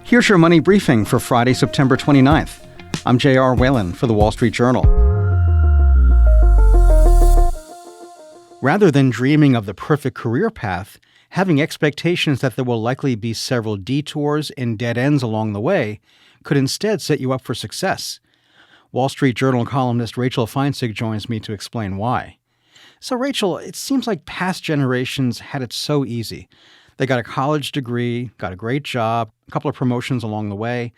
Here's your money briefing for Friday, September 29th. I'm J.R. Whalen for the Wall Street Journal. Rather than dreaming of the perfect career path, having expectations that there will likely be several detours and dead ends along the way could instead set you up for success. Wall Street Journal columnist Rachel Feintzeig joins me to explain why. So, Rachel, it seems like past generations had it so easy. They got a college degree, got a great job, a couple of promotions along the way.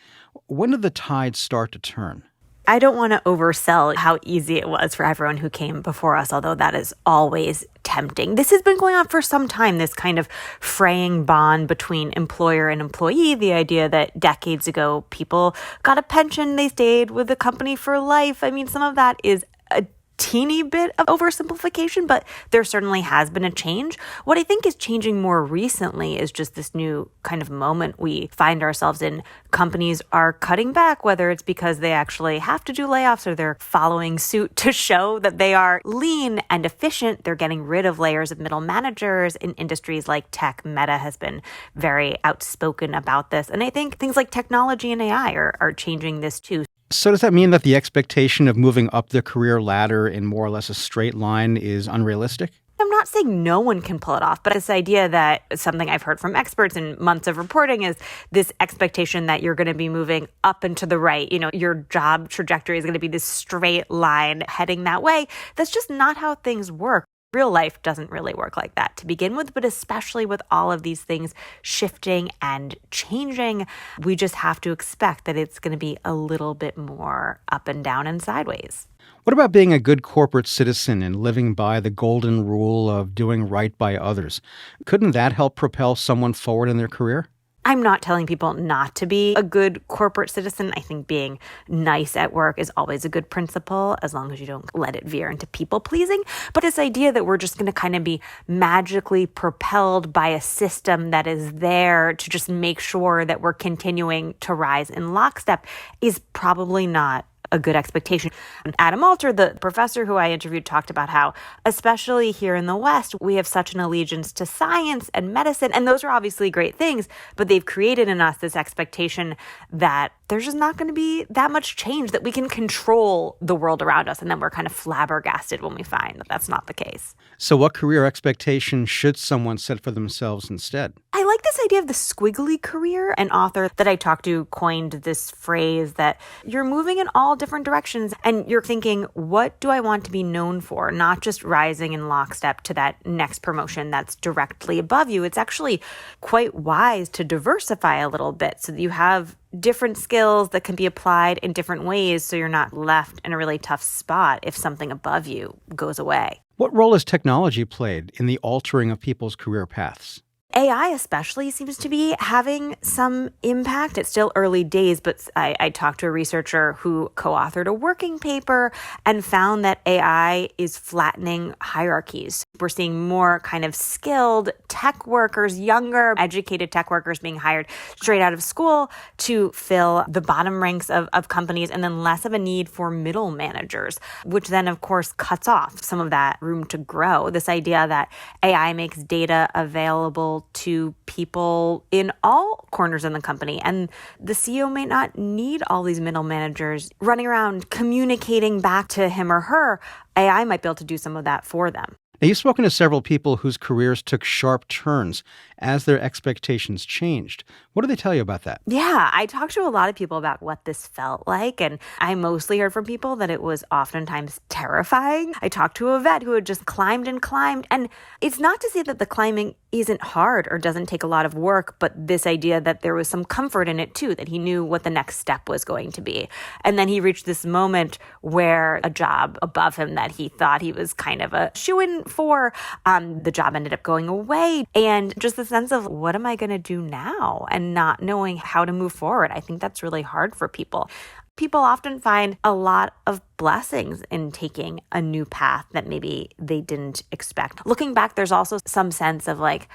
When did the tide start to turn? I don't want to oversell how easy it was for everyone who came before us, although that is always tempting. This has been going on for some time, this kind of fraying bond between employer and employee, the idea that decades ago people got a pension, they stayed with the company for life. I mean, some of that is a teeny bit of oversimplification, but there certainly has been a change. What I think is changing more recently is just this new kind of moment we find ourselves in. Companies are cutting back, whether it's because they actually have to do layoffs or they're following suit to show that they are lean and efficient. They're getting rid of layers of middle managers in industries like tech. Meta has been very outspoken about this. And I think things like technology and AI are changing this too. So does that mean that the expectation of moving up the career ladder in more or less a straight line is unrealistic? I'm not saying no one can pull it off, but this idea that something I've heard from experts in months of reporting is this expectation that you're going to be moving up and to the right. You know, your job trajectory is going to be this straight line heading that way. That's just not how things work. Real life doesn't really work like that to begin with, but especially with all of these things shifting and changing, we just have to expect that it's going to be a little bit more up and down and sideways. What about being a good corporate citizen and living by the golden rule of doing right by others? Couldn't that help propel someone forward in their career? I'm not telling people not to be a good corporate citizen. I think being nice at work is always a good principle, as long as you don't let it veer into people pleasing. But this idea that we're just going to kind of be magically propelled by a system that is there to just make sure that we're continuing to rise in lockstep is probably not a good expectation. Adam Alter, the professor who I interviewed, talked about how, especially here in the West, we have such an allegiance to science and medicine, and those are obviously great things, but they've created in us this expectation that there's just not going to be that much change, that we can control the world around us, and then we're kind of flabbergasted when we find that that's not the case. So what career expectation should someone set for themselves instead? I like this idea of the squiggly career. An author that I talked to coined this phrase that you're moving in all different directions and you're thinking, what do I want to be known for? Not just rising in lockstep to that next promotion that's directly above you. It's actually quite wise to diversify a little bit so that you have different skills that can be applied in different ways so you're not left in a really tough spot if something above you goes away. What role has technology played in the altering of people's career paths? AI especially seems to be having some impact. It's still early days, but I talked to a researcher who co-authored a working paper and found that AI is flattening hierarchies. We're seeing more kind of skilled tech workers, younger, educated tech workers being hired straight out of school to fill the bottom ranks of companies, and then less of a need for middle managers, which then, of course, cuts off some of that room to grow. This idea that AI makes data available to people in all corners in the company. And the CEO may not need all these middle managers running around communicating back to him or her. AI might be able to do some of that for them. Now, you've spoken to several people whose careers took sharp turns as their expectations changed. What do they tell you about that? Yeah, I talked to a lot of people about what this felt like, and I mostly heard from people that it was oftentimes terrifying. I talked to a vet who had just climbed, and it's not to say that the climbing isn't hard or doesn't take a lot of work, but this idea that there was some comfort in it too, that he knew what the next step was going to be. And then he reached this moment where a job above him that he thought he was kind of a shoo-in for, the job ended up going away. And just the sense of, what am I going to do now? And not knowing how to move forward. I think that's really hard for people. People often find a lot of blessings in taking a new path that maybe they didn't expect. Looking back, there's also some sense of like,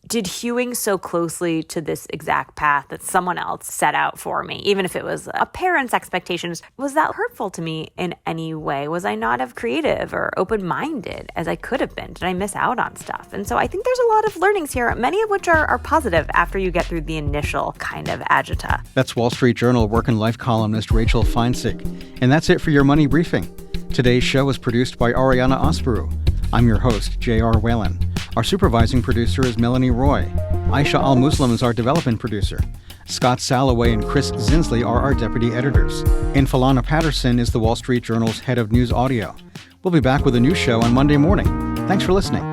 did hewing so closely to this exact path that someone else set out for me, even if it was a parent's expectations, was that hurtful to me in any way? Was I not as creative or open-minded as I could have been? Did I miss out on stuff? And so I think there's a lot of learnings here, many of which are positive after you get through the initial kind of agita. That's Wall Street Journal Work and Life columnist Rachel Feintzeig. And that's it for your Money Briefing. Today's show was produced by Ariana Osperu. I'm your host, J.R. Whalen. Our supervising producer is Melanie Roy. Aisha Al-Muslim is our development producer. Scott Salloway and Chris Zinsley are our deputy editors. And Falana Patterson is the Wall Street Journal's head of news audio. We'll be back with a new show on Monday morning. Thanks for listening.